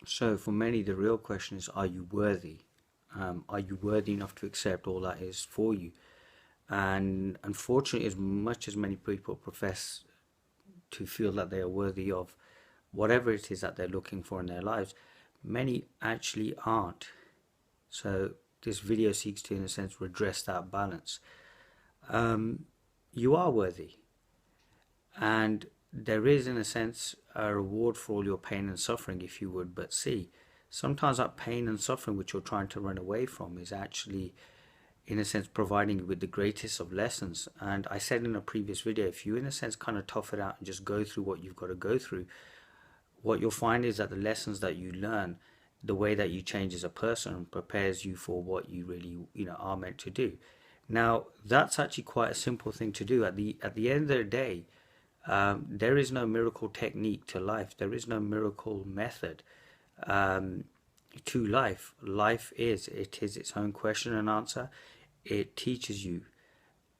So for many, the real question is, are you worthy? Are you worthy enough to accept all that is for you? And unfortunately, as much as many people profess to feel that they are worthy of whatever it is that they're looking for in their lives, many actually aren't. So this video seeks to, in a sense, redress that balance. You are worthy, and there is, in a sense, a reward for all your pain and suffering, if you would but see. Sometimes that pain and suffering which you're trying to run away from is actually, in a sense, providing you with the greatest of lessons. And I said in a previous video, if you, in a sense, kind of tough it out and just go through what you've got to go through, what you'll find is that the lessons that you learn, the way that you change as a person, prepares you for what you really, are meant to do. Now, that's actually quite a simple thing to do. At the end of the day, there is no miracle technique to life. There is no miracle method to life. Life is, it is its own question and answer. It teaches you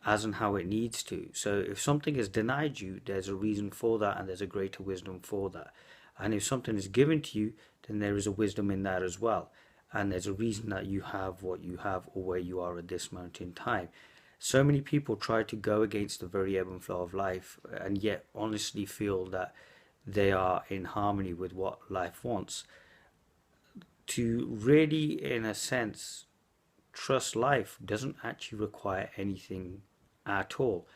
as and how it needs to. So if something is denied you, there's a reason for that, and there's a greater wisdom for that. And if something is given to you, then there is a wisdom in that as well. And there's a reason that you have what you have or where you are at this moment in time. So many people try to go against the very ebb and flow of life, and yet honestly feel that they are in harmony with what life wants. To really, in a sense, trust life doesn't actually require anything at all.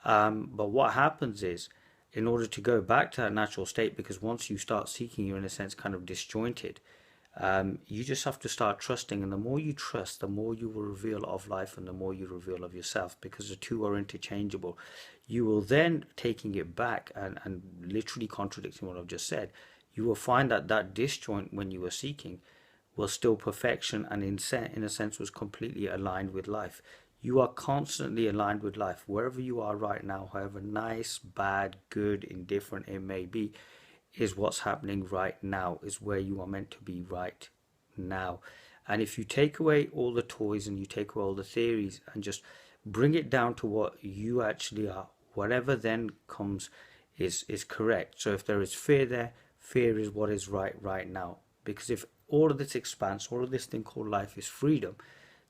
But what happens is, in order to go back to that natural state, because once you start seeking, you're in a sense kind of disjointed. You just have to start trusting, and the more you trust, the more you will reveal of life, and the more you reveal of yourself, because the two are interchangeable. You will then, taking it back and literally contradicting what I've just said, you will find that that disjoint when you were seeking was still perfection, and in a sense was completely aligned with life. You are constantly aligned with life wherever you are right now, however nice, bad, good, indifferent it may be, is what's happening right now, is where you are meant to be right now. And if you take away all the toys and you take away all the theories and just bring it down to what you actually are, whatever then comes is correct. So if there is fear there, fear is what is right now. Because if all of this expanse, all of this thing called life is freedom,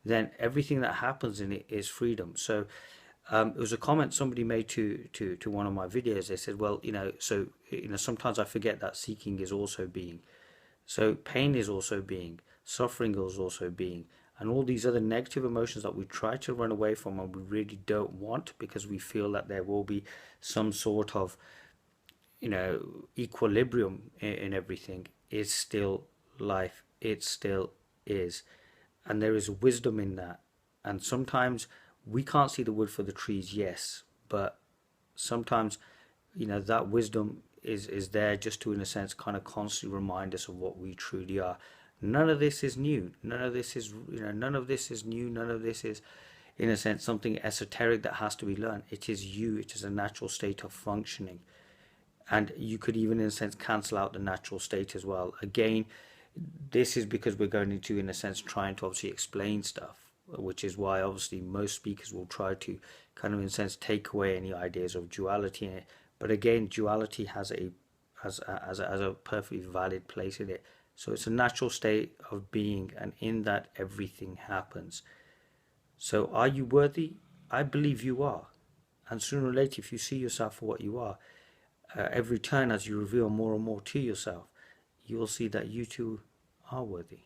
then everything that happens in it is freedom. So it was a comment somebody made to one of my videos. They said, well, sometimes I forget that seeking is also being. So pain is also being, suffering is also being, and all these other negative emotions that we try to run away from and we really don't want, because we feel that there will be some sort of, equilibrium in everything, is still life. It still is. And there is wisdom in that. And sometimes we can't see the wood for the trees, yes, but sometimes, that wisdom is there just to, in a sense, kind of constantly remind us of what we truly are. None of this is new. None of this is new. None of this is, in a sense, something esoteric that has to be learned. It is you. It is a natural state of functioning. And you could even, in a sense, cancel out the natural state as well. Again, this is because we're going into, in a sense, trying to obviously explain stuff, which is why obviously most speakers will try to kind of, in a sense, take away any ideas of duality in it. But again, duality has a perfectly valid place in it. So it's a natural state of being, and in that everything happens. So are you worthy? I believe you are. And sooner or later, if you see yourself for what you are, every turn as you reveal more and more to yourself, you will see that you too are worthy.